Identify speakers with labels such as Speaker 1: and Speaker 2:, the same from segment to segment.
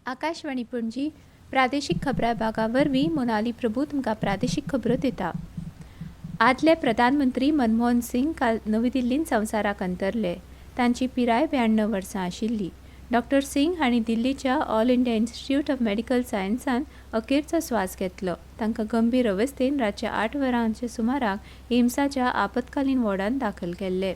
Speaker 1: आकाशवाणी पणजी प्रादेशीक खबरां भागा वरवीं मोनाली प्रभू तुमकां प्रादेशीक खबरो दिता। आदले प्रधानमंत्री मनमोहन सिंग काल नवी दिल्लींत संवसाराक अंतरले। तांची पिराय 92 वर्सां आशिल्ली। डॉ सिंग हांणी दिल्लीच्या All India Institute of Medical सायन्सान अखेरचो स्वास घेतलो। तांकां गंभीर अवस्थेन रातच्या 8 वरांच्या सुमाराक एम्साच्या आपतकालीन वॉर्डांत दाखल केल्ले।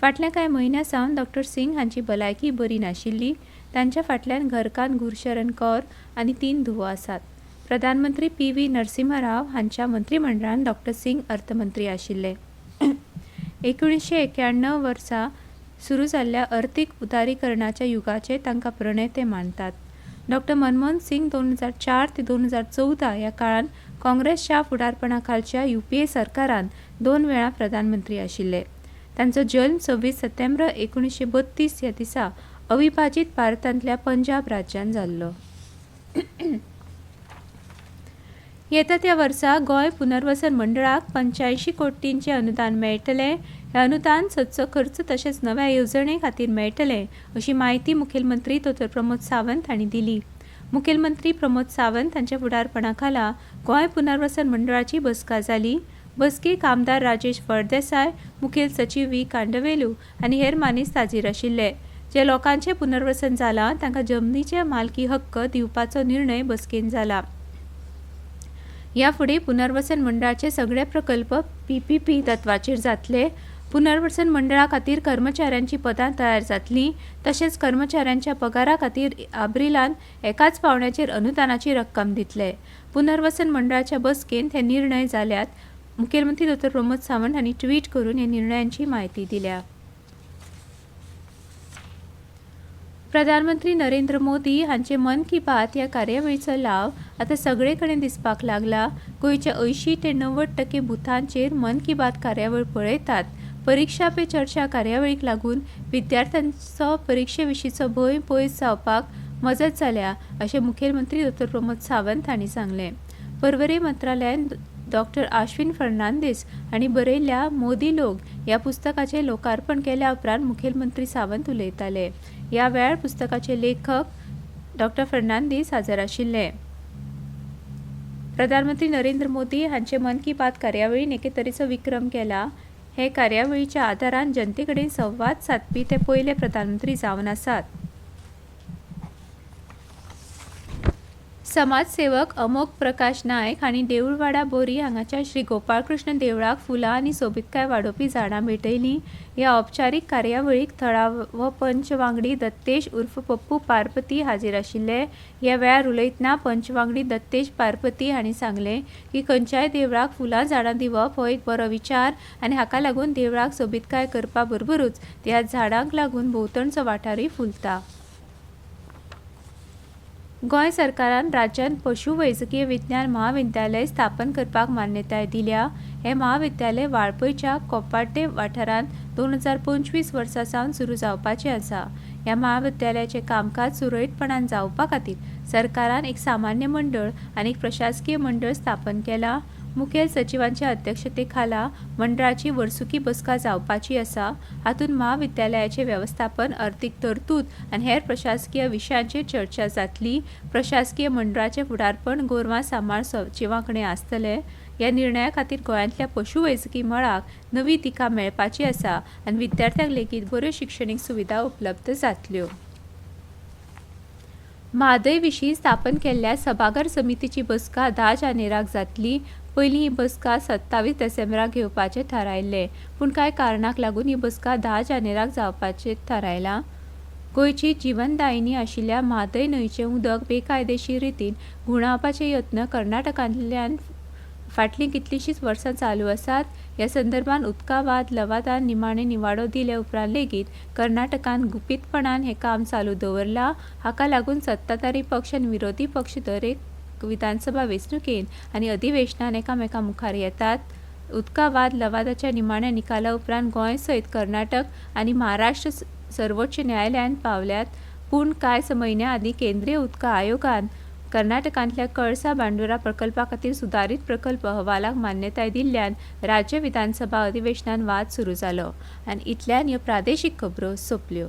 Speaker 1: फाटल्या कांय म्हयन्यां सावन डॉ सिंग हांची भलायकी बरी नाशिल्ली। तांच्या फाटल्यान घरकान्न गुरशरण कौर आनी 3 धुवो आसात। प्रधानमंत्री PV नरसिंह राव हांच्या मंत्रिमंडळान डॉ सिंग अर्थमंत्री आशिल्ले। 1991 वर्सा सुरू जाल्ल्या अर्थीक उदारीकरणाच्या युगाचे तांकां प्रणेते मानतात। डॉ मनमोहन सिंग 2004 ते 2014 ह्या काळान काँग्रेसच्या फुडारपणाखालच्या UPA सरकारान 2 वेळा प्रधानमंत्री आशिल्ले। तांचो जल्म 26 सप्टेंबर 1932 ह्या दिसा अविभाजीत भारतांतल्या पंजाब राज्यान जाल्लो। येता त्या वर्सा गोंय पुनर्वसन मंडळाक 85 कोटींचे अनुदान मेळटले। हे अनुदान सदचो खर्च तशेंच नव्या येवजणे खातीर मेळटले अशी माहिती मुखेलमंत्री डॉ प्रमोद सावंत हांणी दिली। मुखेलमंत्री प्रमोद सावंत हांच्या फुडारपणाखाला गोंय पुनर्वसन मंडळाची बसका जाली। बसकेक आमदार राजेश फळदेसाय, मुखेल सचिव V कांडवेलू आनी हेर मानेस्त हाजीर आशिल्ले। जे लोकांचे पुनर्वसन जालां तांकां जमनीचे मालकी हक्क दिवपाचो निर्णय बसकेन जाला। ह्या फुडें पुनर्वसन मंडळाचे सगळे प्रकल्प PPP तत्वाचेर जातले। पुनर्वसन मंडळा खातीर कर्मचाऱ्यांची पदां तयार जातलीं। तशेंच कर्मचाऱ्यांच्या पगारा खातीर एप्रिलान एकाच पावण्याचेर अनुदानाची रक्कम दितले। पुनर्वसन मंडळाच्या बसकेंत हे निर्णय जाल्यात। मुखेलमंत्री डॉ प्रमोद सावंत हांणी ट्वीट करून ह्या निर्णयांची म्हायती दिल्या। प्रधानमंत्री नरेंद्र मोदी हांचे मन की बात ह्या कार्यावळीचो लाव आतां सगळे कडेन दिसपाक लागला। गोंयच्या 80 ते 90% बुथांचेर मन की बात कार्यावळ पळयतात। परीक्षा पे चर्चा कार्यावळीक लागून विद्यार्थ्यांचो परीक्षे विशींचो भंय पयस जावपाक मजत जाल्या अशें मुखेलमंत्री डॉ प्रमोद सावंत हांणी सांगलें। पर्वरी मंत्रालयान डॉ अश्विन फर्नांदीस हांणी बरयल्ल्या मोदी लोग ह्या पुस्तकाचें लोकार्पण केल्या उपरांत मुखेलमंत्री सावंत उलयताले। ह्या वेळार पुस्तकाचे लेखक डॉ फर्नांदीस हाजीर आशिल्ले। प्रधानमंत्री नरेंद्र मोदी हांचे मन की बात कार्यावळीन एके तरेचो विक्रम केला। हे कार्यावळीच्या आदारान जनते कडेन संवाद सादपी ते पयले प्रधानमंत्री जावन आसात। समाजसेवक अमोघ प्रकाश नायक हांणी देऊळवाडा बोरी हांगाच्या श्री गोपाळकृष्ण देवळाक फुलां आनी सोबीतकाय वाडोवपी झाडां भेटयलीं। ह्या औपचारीक कार्यावळीक थळावो पंच वांगडी दत्तेश उर्फ पप्पू पारपती हाजीर आशिल्ले। ह्या वेळार उलयतना पंच वांगडी दत्तेश पारपती हांणी सांगलें की खंयच्याय देवळाक फुलां झाडां दिवप हो एक बरो विचार आनी हाका लागून देवळाक सोबीतकाय करपा बरोबरूच ह्या झाडांक लागून भोंवतणचो वाठारूय फुलता। गोंय सरकारान राज्यांत पशु वैजकीय विज्ञान महाविद्यालय स्थापन करपाक मान्यताय दिल्या। हे महाविद्यालय वाळपयच्या कोपाड्डे वाठारांत 2025 वर्सा सावन सुरू जावपाचें आसा। ह्या महाविद्यालयाचें कामकाज सुरळीतपणान जावपा खातीर सरकारान एक सामान्य मंडळ आनी एक प्रशासकीय मंडळ स्थापन केलां। मुखेल सचिवांच्या अध्यक्षतेखाला मंडळाची वर्सुकी बसका जावपाची आसा। हातूंत महाविद्यालयाचे वेवस्थापन, अर्थीक तरतूद आनी हेर प्रशासकीय विशयांचेर चर्चा जातली। प्रशासकीय मंडळाचें फुडारपण गोरवां सांबाळ सचिवां कडेन आसतलें। ह्या निर्णया खातीर गोंयांतल्या पशुवैजकी मळाक नवी दिका मेळपाची आसा आनी विद्यार्थ्यांक लेगीत बऱ्यो शिक्षणीक सुविधा उपलब्ध जातल्यो। म्हादय विशीं स्थापन केल्ल्या सभाघर समितीची बसका 10 जानेराक जातली। पयलीं ही बसका 27 डिसेंबराक घेवपाचें थारायल्लें, पूण कांय कारणांक लागून ही बसका 10 जानेराक जावपाचें थारायलां। गोंयची जीवनदायिनी आशिल्ल्या म्हादय न्हंयचें उदक बेकायदेशीर रितीन घुंवडावपाचे यत्न कर्नाटकांतल्यान फाटलीं कितलींशींच वर्सां चालू आसात। ह्या संदर्भात उदका वाद लवादान निमाणें निवाडो दिले उपरांत लेगीत कर्नाटकान गुपीतपणान हें काम चालू दवरलां। हाका लागून सत्ताधारी पक्ष आनी विरोधी पक्ष दरेक विधानसभा वेंचणुकेन आनी अधिवेशनान एकामेकां मुखार येतात। उदका वाद लवादाच्या निमाण्या निकाला उपरांत गोंय सयत कर्नाटक आनी महाराष्ट्र सर्वोच्च न्यायालयांत पावल्यात। पूण कांय म्हयन्यां आदीं केंद्रीय उदका आयोगान कर्नाटकांतल्या कळसा बांदोरा प्रकल्पा खातीर सुदारीत प्रकल्प अहवालाक मान्यताय दिल्ल्यान राज्य विधानसभा अधिवेशनान वाद सुरू जालो। आनी इतल्यान ह्यो प्रादेशीक खबरो सोंपल्यो।